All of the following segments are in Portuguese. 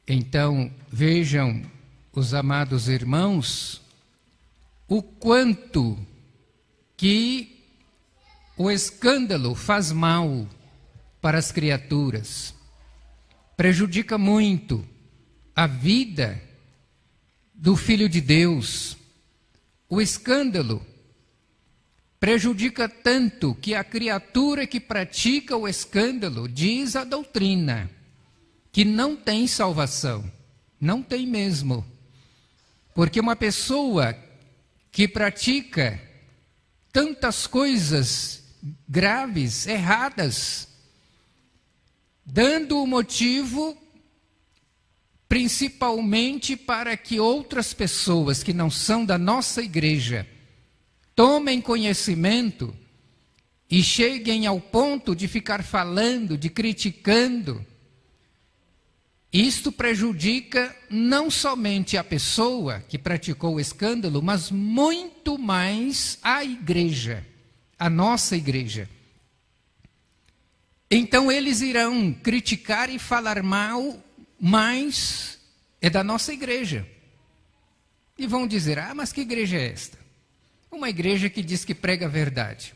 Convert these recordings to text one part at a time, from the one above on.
Então, vejam, os amados irmãos, o quanto que o escândalo faz mal para as criaturas, prejudica muito a vida do Filho de Deus. O escândalo prejudica tanto que a criatura que pratica o escândalo diz a doutrina que não tem salvação. Não tem mesmo. Porque uma pessoa que pratica tantas coisas graves, erradas, dando o motivo principalmente para que outras pessoas que não são da nossa igreja tomem conhecimento e cheguem ao ponto de ficar falando, de criticando. Isto prejudica não somente a pessoa que praticou o escândalo, mas muito mais a igreja, a nossa igreja. Então eles irão criticar e falar mal, mas é da nossa igreja. E vão dizer, mas que igreja é esta? Uma igreja que diz que prega a verdade.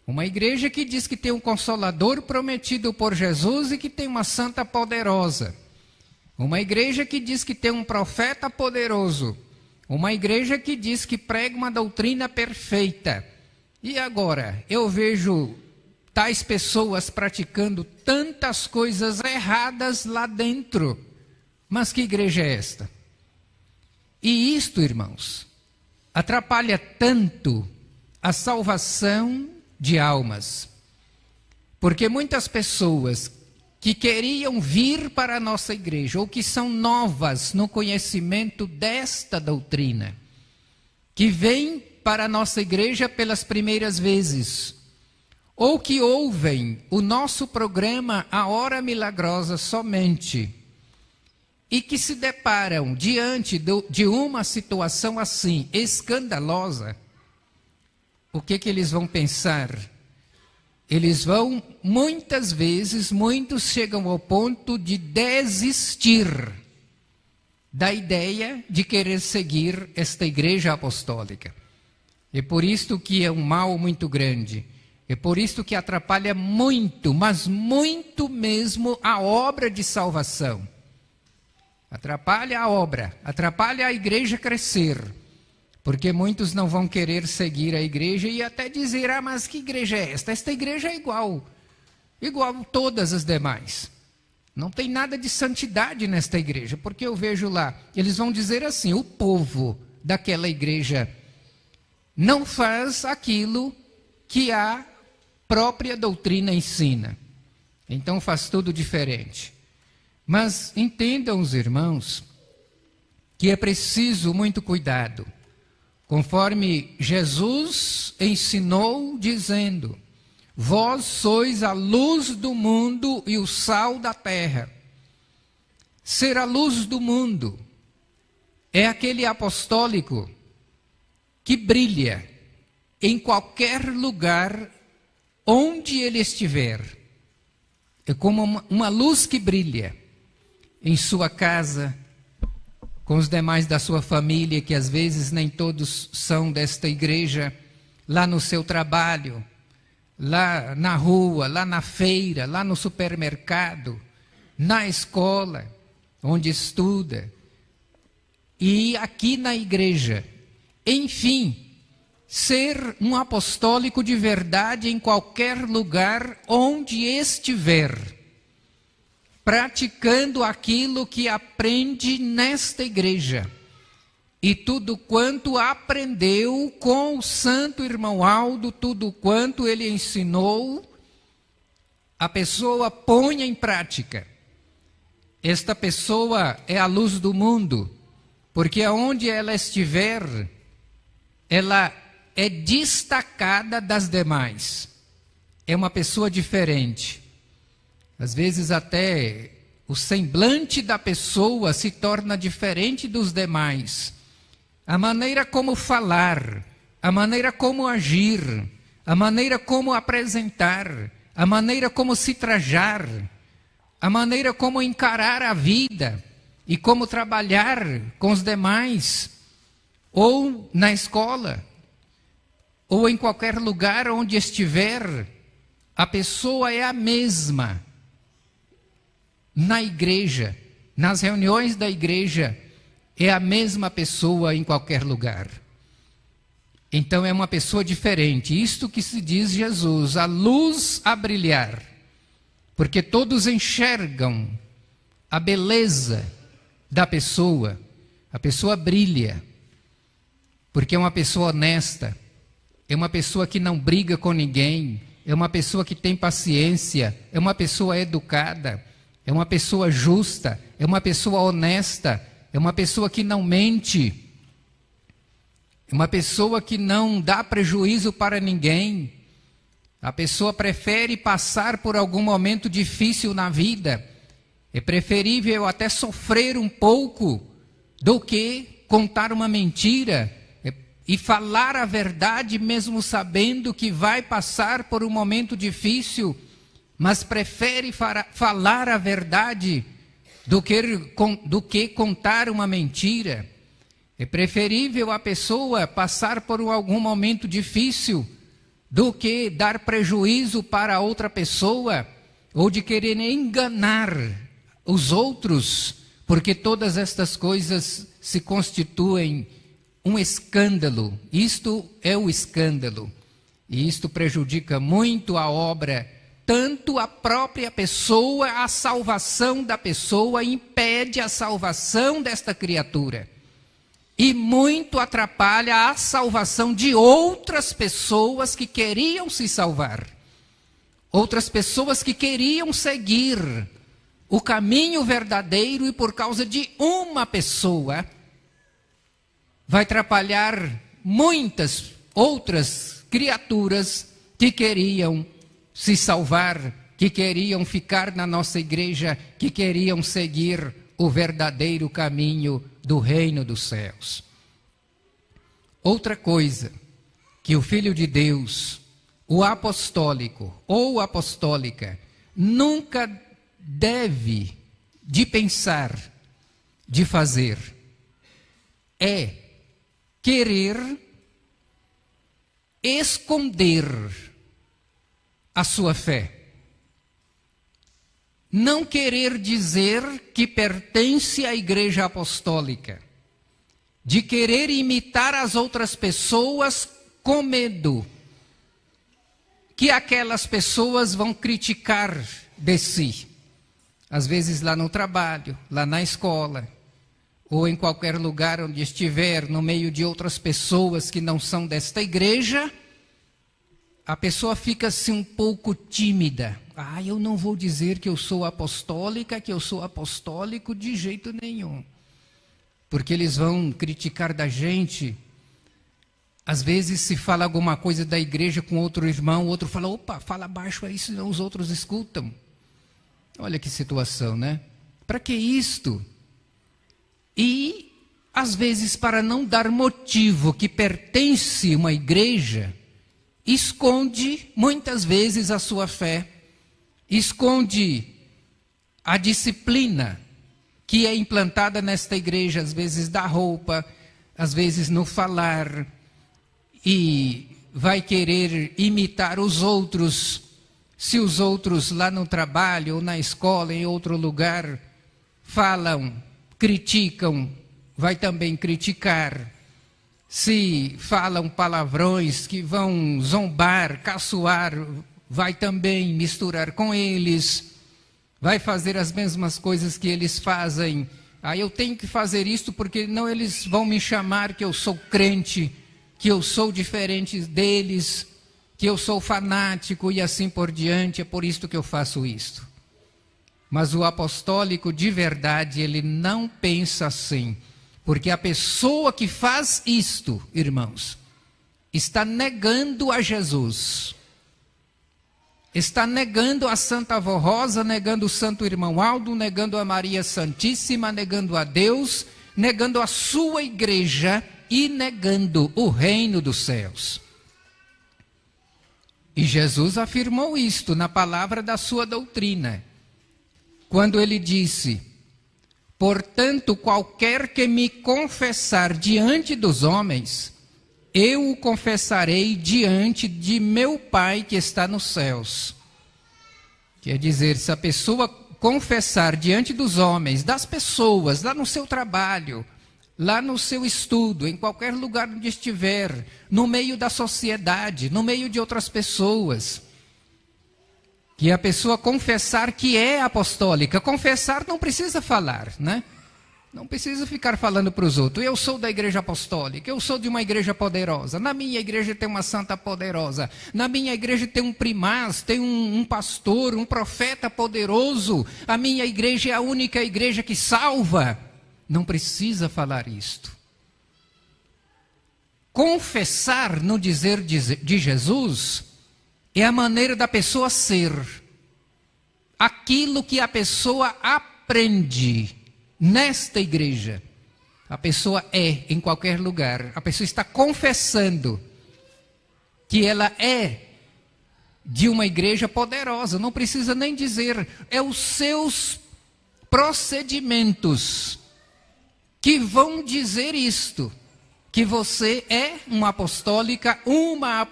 Uma igreja que diz que tem um Consolador prometido por Jesus e que tem uma santa poderosa. Uma igreja que diz que tem um profeta poderoso. Uma igreja que diz que prega uma doutrina perfeita. E agora, eu vejo tais pessoas praticando tantas coisas erradas lá dentro. Mas que igreja é esta? E isto, irmãos, atrapalha tanto a salvação de almas. Porque muitas pessoas que queriam vir para a nossa igreja, ou que são novas no conhecimento desta doutrina, que vêm para a nossa igreja pelas primeiras vezes, ou que ouvem o nosso programa A Hora Milagrosa somente, e que se deparam diante de uma situação assim, escandalosa, o que eles vão pensar? Eles vão, muitas vezes, muitos chegam ao ponto de desistir da ideia de querer seguir esta igreja apostólica. É por isto que é um mal muito grande. É por isto que atrapalha muito, mas muito mesmo, a obra de salvação. Atrapalha a obra, atrapalha a igreja crescer. Porque muitos não vão querer seguir a igreja e até dizer, mas que igreja é esta? Esta igreja é igual a todas as demais. Não tem nada de santidade nesta igreja, porque eu vejo lá, eles vão dizer assim, o povo daquela igreja não faz aquilo que a própria doutrina ensina. Então faz tudo diferente. Mas entendam os irmãos que é preciso muito cuidado. Conforme Jesus ensinou, dizendo, vós sois a luz do mundo e o sal da terra. Ser a luz do mundo é aquele apostólico que brilha em qualquer lugar onde ele estiver. É como uma luz que brilha em sua casa, com os demais da sua família, que às vezes nem todos são desta igreja, lá no seu trabalho, lá na rua, lá na feira, lá no supermercado, na escola, onde estuda, e aqui na igreja. Enfim, ser um apostólico de verdade em qualquer lugar onde estiver, praticando aquilo que aprende nesta igreja. E tudo quanto aprendeu com o santo irmão Aldo, tudo quanto ele ensinou, a pessoa põe em prática. Esta pessoa é a luz do mundo, porque aonde ela estiver, ela é destacada das demais. É uma pessoa diferente. Às vezes até o semblante da pessoa se torna diferente dos demais. A maneira como falar, a maneira como agir, a maneira como apresentar, a maneira como se trajar, a maneira como encarar a vida, e como trabalhar com os demais, ou na escola, ou em qualquer lugar onde estiver, a pessoa é a mesma. Na igreja, nas reuniões da igreja, é a mesma pessoa em qualquer lugar. Então é uma pessoa diferente. Isto que se diz Jesus, a luz a brilhar. Porque todos enxergam a beleza da pessoa. A pessoa brilha. Porque é uma pessoa honesta. É uma pessoa que não briga com ninguém. É uma pessoa que tem paciência. É uma pessoa educada. É uma pessoa justa. É uma pessoa honesta. É uma pessoa que não mente. É uma pessoa que não dá prejuízo para ninguém. A pessoa prefere passar por algum momento difícil na vida. É preferível até sofrer um pouco do que contar uma mentira e falar a verdade mesmo sabendo que vai passar por um momento difícil, mas prefere falar a verdade do que contar uma mentira. É preferível a pessoa passar por algum momento difícil do que dar prejuízo para outra pessoa ou de querer enganar os outros, porque todas estas coisas se constituem um escândalo. Isto é o escândalo. E isto prejudica muito a obra, tanto a própria pessoa, a salvação da pessoa, impede a salvação desta criatura. E muito atrapalha a salvação de outras pessoas que queriam se salvar. Outras pessoas que queriam seguir o caminho verdadeiro e por causa de uma pessoa vai atrapalhar muitas outras criaturas que queriam se salvar, que queriam ficar na nossa igreja, que queriam seguir o verdadeiro caminho do reino dos céus. Outra coisa que o Filho de Deus, o apostólico ou apostólica, nunca deve de pensar, de fazer, é querer esconder a sua fé. Não querer dizer que pertence à igreja apostólica, de querer imitar as outras pessoas com medo que aquelas pessoas vão criticar de si. Às vezes lá no trabalho, lá na escola, ou em qualquer lugar onde estiver, no meio de outras pessoas que não são desta igreja, a pessoa fica assim um pouco tímida. Eu não vou dizer que eu sou apostólica, que eu sou apostólico de jeito nenhum. Porque eles vão criticar da gente. Às vezes se fala alguma coisa da igreja com outro irmão, o outro fala, opa, fala baixo aí, senão os outros escutam. Olha que situação, né? Para que isto? E, às vezes, para não dar motivo que pertence a uma igreja, esconde muitas vezes a sua fé, esconde a disciplina que é implantada nesta igreja, às vezes da roupa, às vezes no falar, e vai querer imitar os outros. Se os outros lá no trabalho ou na escola, em outro lugar, falam, criticam, vai também criticar. Se falam palavrões que vão zombar, caçoar, vai também misturar com eles, vai fazer as mesmas coisas que eles fazem. Eu tenho que fazer isto porque não eles vão me chamar que eu sou crente, que eu sou diferente deles, que eu sou fanático e assim por diante, é por isto que eu faço isto. Mas o apostólico de verdade, ele não pensa assim. Porque a pessoa que faz isto, irmãos, está negando a Jesus. Está negando a Santa Avó Rosa, negando o Santo Irmão Aldo, negando a Maria Santíssima, negando a Deus, negando a sua igreja e negando o reino dos céus. E Jesus afirmou isto na palavra da sua doutrina, quando ele disse: Portanto, qualquer que me confessar diante dos homens, eu o confessarei diante de meu Pai que está nos céus. Quer dizer, se a pessoa confessar diante dos homens, das pessoas, lá no seu trabalho, lá no seu estudo, em qualquer lugar onde estiver, no meio da sociedade, no meio de outras pessoas, que a pessoa confessar que é apostólica. Confessar não precisa falar, né? Não precisa ficar falando para os outros. Eu sou da igreja apostólica, eu sou de uma igreja poderosa. Na minha igreja tem uma santa poderosa. Na minha igreja tem um primaz, tem um pastor, um profeta poderoso. A minha igreja é a única igreja que salva. Não precisa falar isto. Confessar no dizer de Jesus é a maneira da pessoa ser. Aquilo que a pessoa aprende nesta igreja, a pessoa é em qualquer lugar. A pessoa está confessando que ela é de uma igreja poderosa. Não precisa nem dizer. É os seus procedimentos que vão dizer isto. Que você é uma apostólica, uma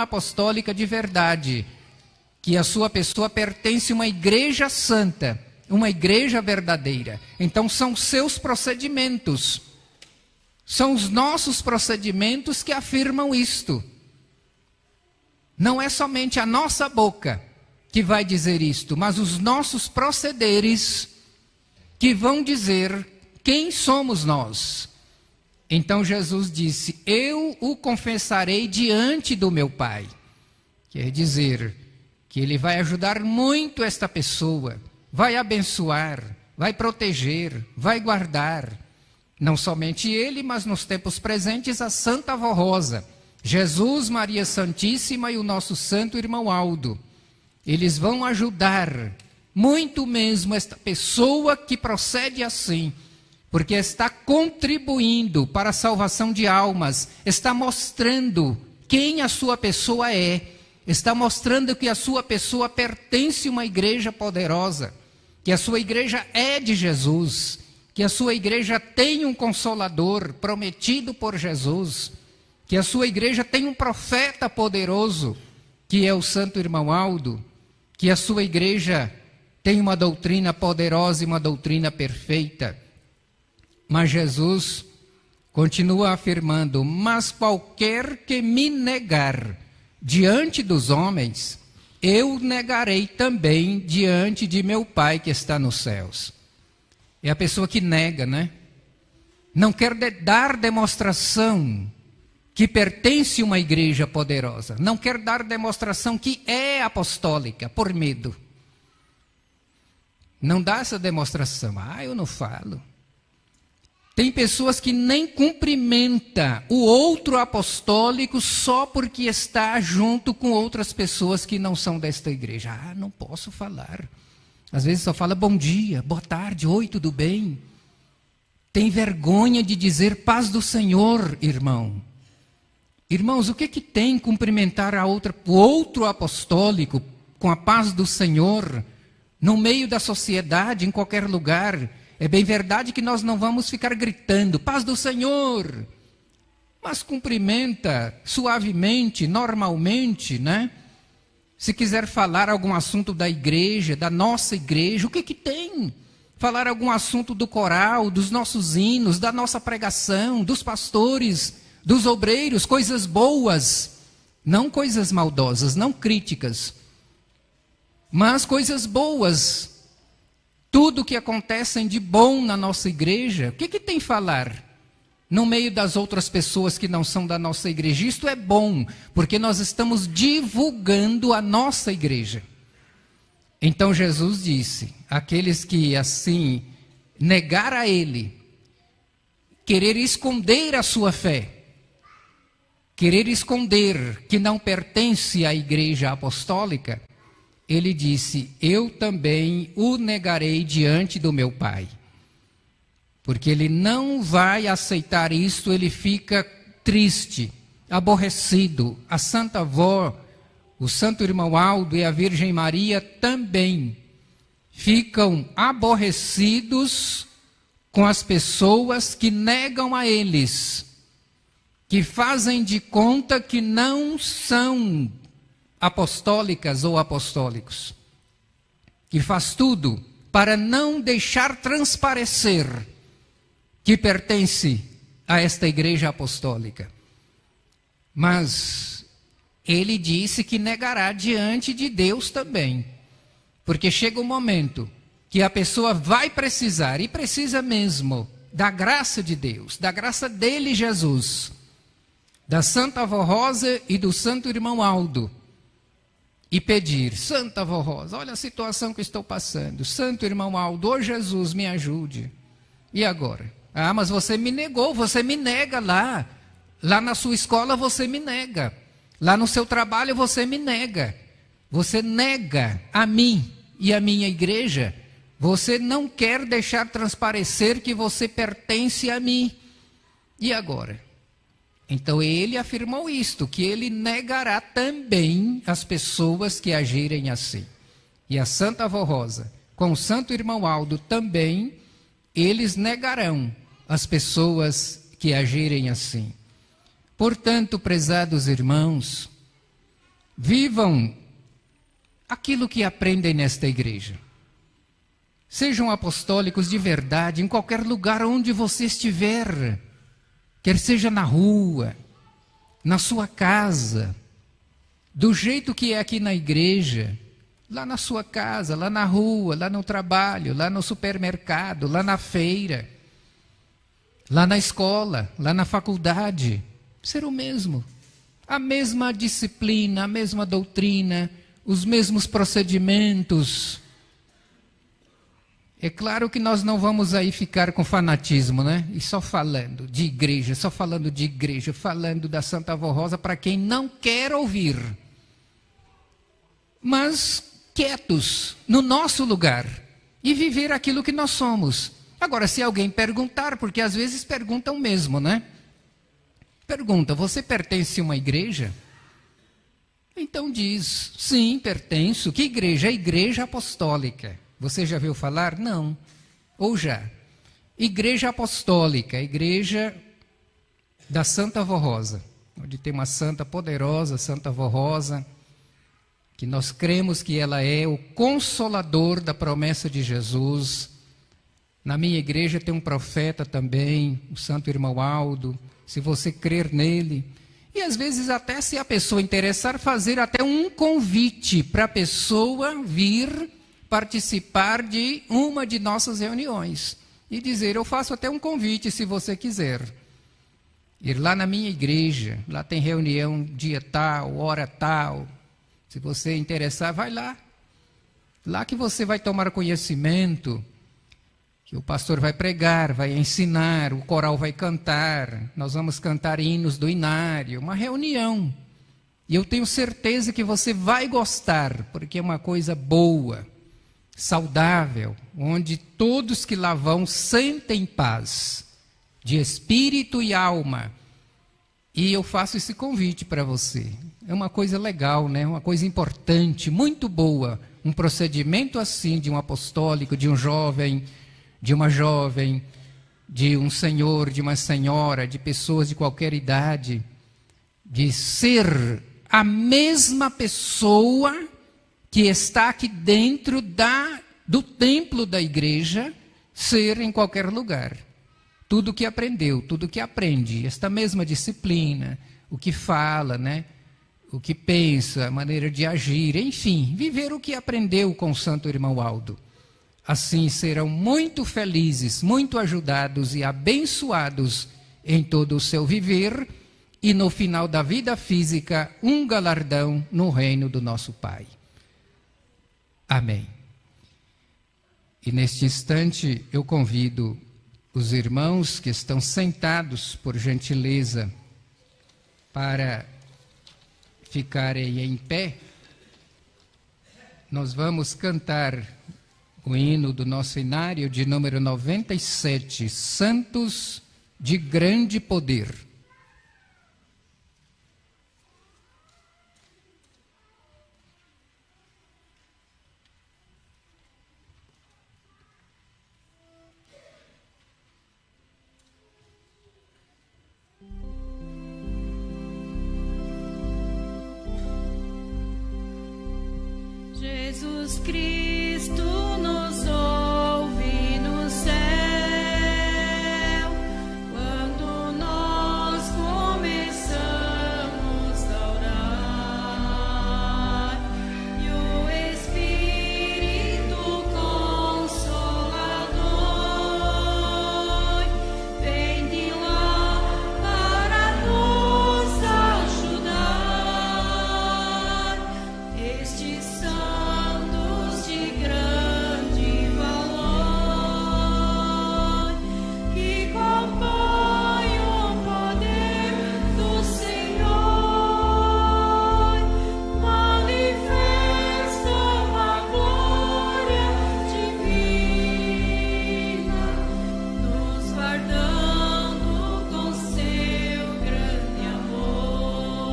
apostólica de verdade. Que a sua pessoa pertence a uma igreja santa, uma igreja verdadeira. Então são seus procedimentos. São os nossos procedimentos que afirmam isto. Não é somente a nossa boca que vai dizer isto, mas os nossos procederes que vão dizer quem somos nós. Então Jesus disse, eu o confessarei diante do meu Pai. Quer dizer que ele vai ajudar muito esta pessoa, vai abençoar, vai proteger, vai guardar. Não somente ele, mas nos tempos presentes a Santa Avó Rosa, Jesus, Maria Santíssima e o nosso santo irmão Aldo. Eles vão ajudar muito mesmo esta pessoa que procede assim, porque está contribuindo para a salvação de almas, está mostrando quem a sua pessoa é, está mostrando que a sua pessoa pertence a uma igreja poderosa, que a sua igreja é de Jesus, que a sua igreja tem um Consolador prometido por Jesus, que a sua igreja tem um profeta poderoso, que é o Santo Irmão Aldo, que a sua igreja tem uma doutrina poderosa e uma doutrina perfeita. Mas Jesus continua afirmando, mas qualquer que me negar diante dos homens, eu negarei também diante de meu Pai que está nos céus. É a pessoa que nega, né? Não quer dar demonstração que pertence a uma igreja poderosa. Não quer dar demonstração que é apostólica, por medo. Não dá essa demonstração. Eu não falo. Tem pessoas que nem cumprimenta o outro apostólico só porque está junto com outras pessoas que não são desta igreja. Não posso falar. Às vezes só fala bom dia, boa tarde, oi, tudo bem? Tem vergonha de dizer paz do Senhor, irmão. Irmãos, o que tem cumprimentar o outro apostólico com a paz do Senhor no meio da sociedade, em qualquer lugar? É bem verdade que nós não vamos ficar gritando, paz do Senhor. Mas cumprimenta suavemente, normalmente, né? Se quiser falar algum assunto da igreja, da nossa igreja, o que tem? Falar algum assunto do coral, dos nossos hinos, da nossa pregação, dos pastores, dos obreiros, coisas boas. Não coisas maldosas, não críticas, mas coisas boas. Tudo que acontece de bom na nossa igreja, o que tem falar? No meio das outras pessoas que não são da nossa igreja. Isto é bom, porque nós estamos divulgando a nossa igreja. Então Jesus disse, aqueles que assim negar a ele, querer esconder a sua fé, querer esconder que não pertence à igreja apostólica, ele disse, eu também o negarei diante do meu Pai. Porque ele não vai aceitar isto, ele fica triste, aborrecido. A Santa Avó, o Santo Irmão Aldo e a Virgem Maria também ficam aborrecidos com as pessoas que negam a eles, que fazem de conta que não são apostólicas ou apostólicos, que faz tudo para não deixar transparecer que pertence a esta igreja apostólica. Mas ele disse que negará diante de Deus também, porque chega um momento que a pessoa vai precisar, e precisa mesmo, da graça de Deus, da graça dele, Jesus, da Santa Avó Rosa e do Santo Irmão Aldo, e pedir: Santa Avó Rosa, olha a situação que estou passando, Santo Irmão Aldo, ô Jesus, me ajude. E agora? Ah, mas você me negou, você me nega lá na sua escola você me nega, lá no seu trabalho você me nega, você nega a mim e a minha igreja, você não quer deixar transparecer que você pertence a mim. E agora? Então ele afirmou isto, que ele negará também as pessoas que agirem assim. E a Santa Avó Rosa, com o Santo Irmão Aldo também, eles negarão as pessoas que agirem assim. Portanto, prezados irmãos, vivam aquilo que aprendem nesta igreja. Sejam apostólicos de verdade em qualquer lugar onde você estiver, quer seja na rua, na sua casa, do jeito que é aqui na igreja, lá na sua casa, lá na rua, lá no trabalho, lá no supermercado, lá na feira, lá na escola, lá na faculdade, ser o mesmo. A mesma disciplina, a mesma doutrina, os mesmos procedimentos. É claro que nós não vamos aí ficar com fanatismo, né? E só falando de igreja, falando da Santa Avó Rosa para quem não quer ouvir. Mas quietos, no nosso lugar, e viver aquilo que nós somos. Agora, se alguém perguntar, porque às vezes perguntam mesmo, né? Pergunta: você pertence a uma igreja? Então diz: sim, pertenço. Que igreja? A Igreja Apostólica. Você já viu falar? Não. Ou já? Igreja Apostólica, a igreja da Santa Avó Rosa, onde tem uma santa poderosa, Santa Avó Rosa, que nós cremos que ela é o consolador da promessa de Jesus. Na minha igreja tem um profeta também, o Santo Irmão Aldo, se você crer nele. E às vezes até, se a pessoa interessar, fazer até um convite para a pessoa vir participar de uma de nossas reuniões. E dizer: eu faço até um convite se você quiser. Ir lá na minha igreja, lá tem reunião dia tal, hora tal. Se você interessar, vai lá. Lá que você vai tomar conhecimento, que o pastor vai pregar, vai ensinar, o coral vai cantar, nós vamos cantar hinos do inário, uma reunião. E eu tenho certeza que você vai gostar, porque é uma coisa boa, saudável, onde todos que lá vão sentem paz, de espírito e alma. E eu faço esse convite para você. É uma coisa legal, né? Uma coisa importante, muito boa. Um procedimento assim de um apostólico, de um jovem, de uma jovem, de um senhor, de uma senhora, de pessoas de qualquer idade, de ser a mesma pessoa que está aqui dentro do templo da igreja, ser em qualquer lugar. Tudo que aprendeu, tudo que aprende, esta mesma disciplina, o que fala, né? O que pensa, a maneira de agir, enfim, viver o que aprendeu com o Santo Irmão Aldo. Assim serão muito felizes, muito ajudados e abençoados em todo o seu viver, e no final da vida física, um galardão no reino do nosso Pai. Amém. E neste instante eu convido os irmãos que estão sentados, por gentileza, para ficarem em pé. Nós vamos cantar o hino do nosso inário de número 97, Santos de Grande Poder. Jesus Cristo nos ouve no céu, quando nós começamos a orar, e o Espírito Consolador vem de lá para nos ajudar. Estes santos de grande valor, que compõem o poder do Senhor, manifestam a glória divina, nos guardando com seu grande amor.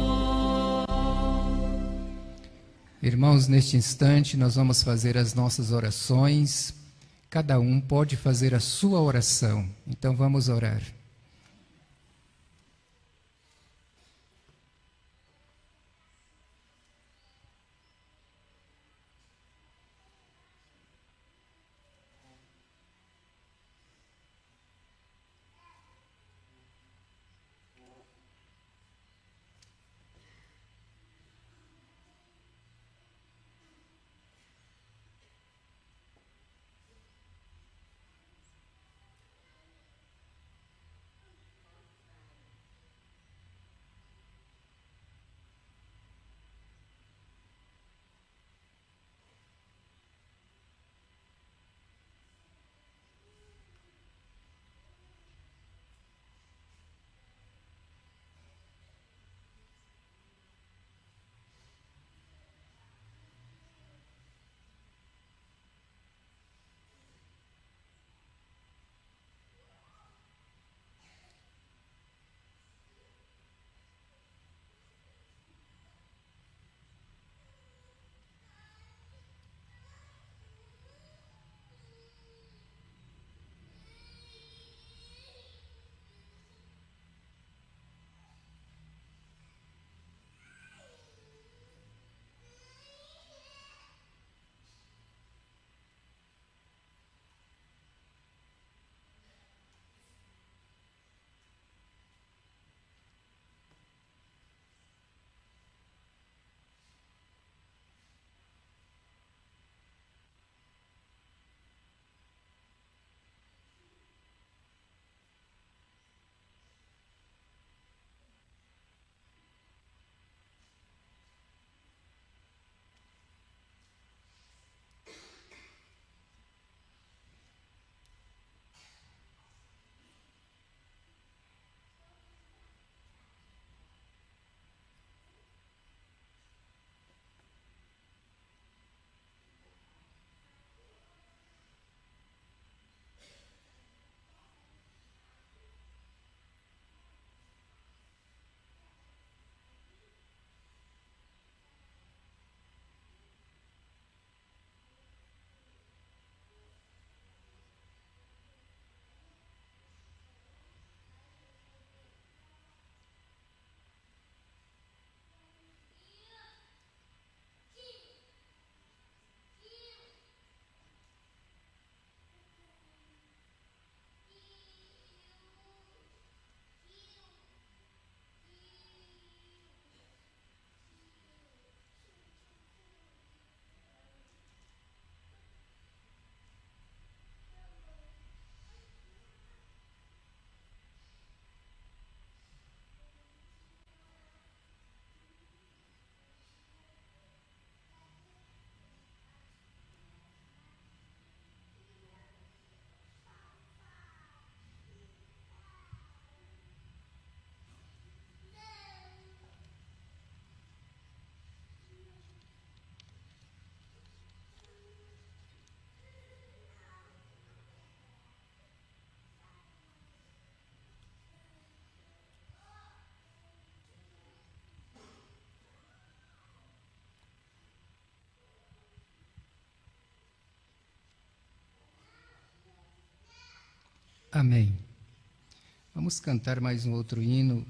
Irmãos, neste instante nós vamos fazer as nossas orações. Cada um pode fazer a sua oração. Então vamos orar. Amém. Vamos cantar mais um outro hino,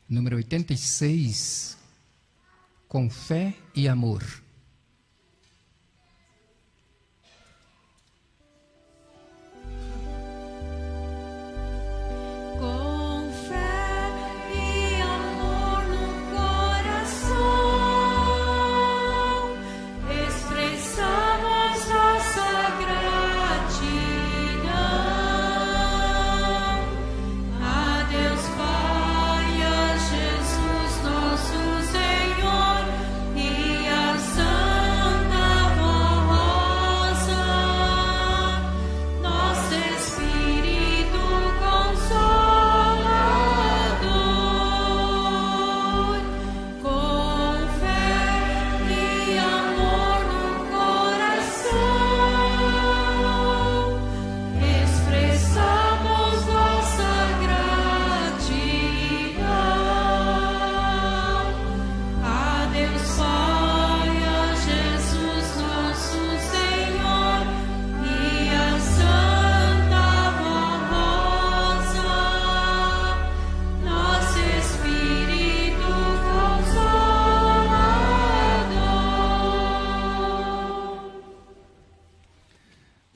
número 86, Com Fé e Amor.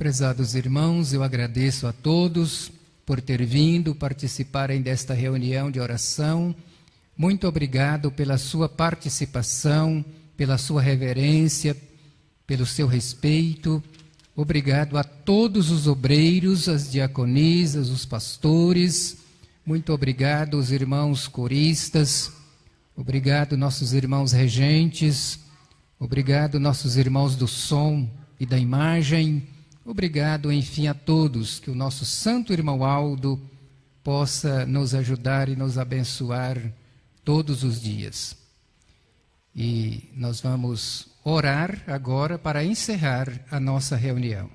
Prezados irmãos, eu agradeço a todos por ter vindo participarem desta reunião de oração. Muito obrigado pela sua participação, pela sua reverência, pelo seu respeito. Obrigado a todos os obreiros, as diaconisas, os pastores. Muito obrigado aos irmãos coristas. Obrigado nossos irmãos regentes. Obrigado nossos irmãos do som e da imagem. Obrigado, enfim, a todos. Que o nosso santo irmão Aldo possa nos ajudar e nos abençoar todos os dias. E nós vamos orar agora para encerrar a nossa reunião.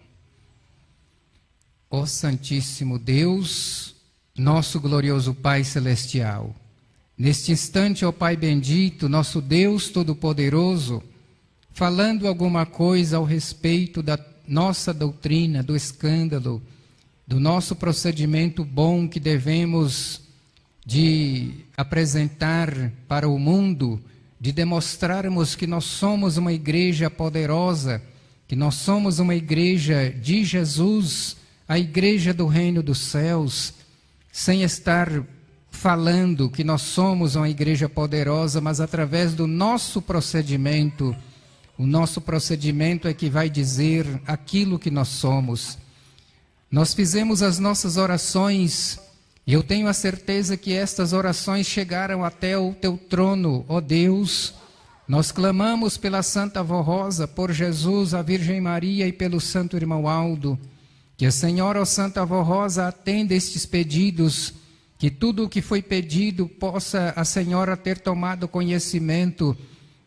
Ó Santíssimo Deus, nosso glorioso Pai Celestial, neste instante, ó Pai bendito, nosso Deus Todo-Poderoso, falando alguma coisa ao respeito da nossa doutrina, do escândalo, do nosso procedimento bom que devemos de apresentar para o mundo, de demonstrarmos que nós somos uma igreja poderosa, que nós somos uma igreja de Jesus, a igreja do reino dos céus, sem estar falando que nós somos uma igreja poderosa, mas através do nosso procedimento. O nosso procedimento é que vai dizer aquilo que nós somos. Nós fizemos as nossas orações, e eu tenho a certeza que estas orações chegaram até o teu trono, ó Deus. Nós clamamos pela Santa Avó Rosa, por Jesus, a Virgem Maria e pelo Santo Irmão Aldo. Que a Senhora, ó Santa Avó Rosa, atenda estes pedidos, que tudo o que foi pedido possa a Senhora ter tomado conhecimento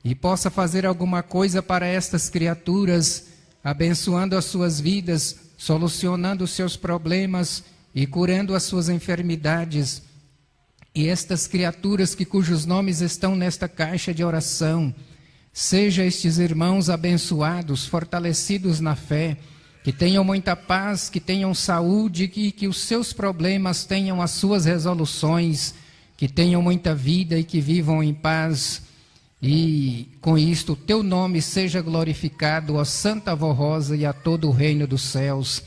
e possa fazer alguma coisa para estas criaturas, abençoando as suas vidas, solucionando os seus problemas e curando as suas enfermidades. E estas criaturas cujos nomes estão nesta caixa de oração, seja estes irmãos abençoados, fortalecidos na fé, que tenham muita paz, que tenham saúde, que os seus problemas tenham as suas resoluções, que tenham muita vida e que vivam em paz. E com isto o teu nome seja glorificado, ó Santa Avó Rosa, e a todo o reino dos céus.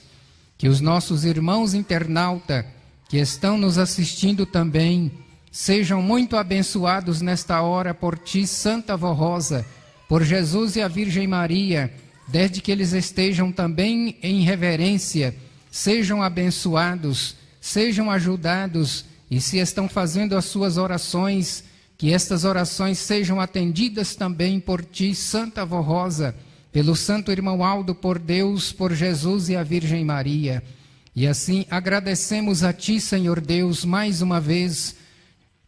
Que os nossos irmãos internautas que estão nos assistindo também sejam muito abençoados nesta hora por ti, Santa Avó Rosa, por Jesus e a Virgem Maria, desde que eles estejam também em reverência, sejam abençoados, sejam ajudados, e se estão fazendo as suas orações, que estas orações sejam atendidas também por ti, Santa Avó Rosa, pelo Santo Irmão Aldo, por Deus, por Jesus e a Virgem Maria. E assim agradecemos a ti, Senhor Deus, mais uma vez,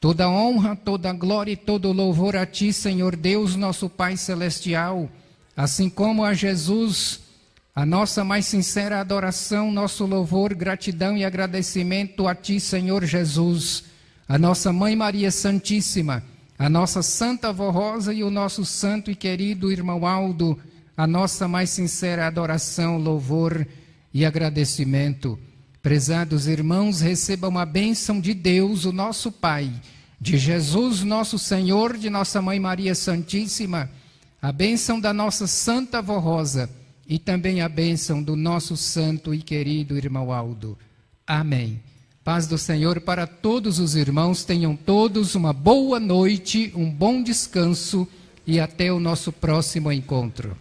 toda honra, toda glória e todo louvor a ti, Senhor Deus, nosso Pai Celestial, assim como a Jesus, a nossa mais sincera adoração, nosso louvor, gratidão e agradecimento a ti, Senhor Jesus, a nossa Mãe Maria Santíssima, a nossa Santa Avó Rosa e o nosso santo e querido irmão Aldo, a nossa mais sincera adoração, louvor e agradecimento. Prezados irmãos, recebam a bênção de Deus, o nosso Pai, de Jesus, nosso Senhor, de nossa Mãe Maria Santíssima, a bênção da nossa Santa Avó Rosa e também a bênção do nosso santo e querido irmão Aldo. Amém. Paz do Senhor para todos os irmãos, tenham todos uma boa noite, um bom descanso e até o nosso próximo encontro.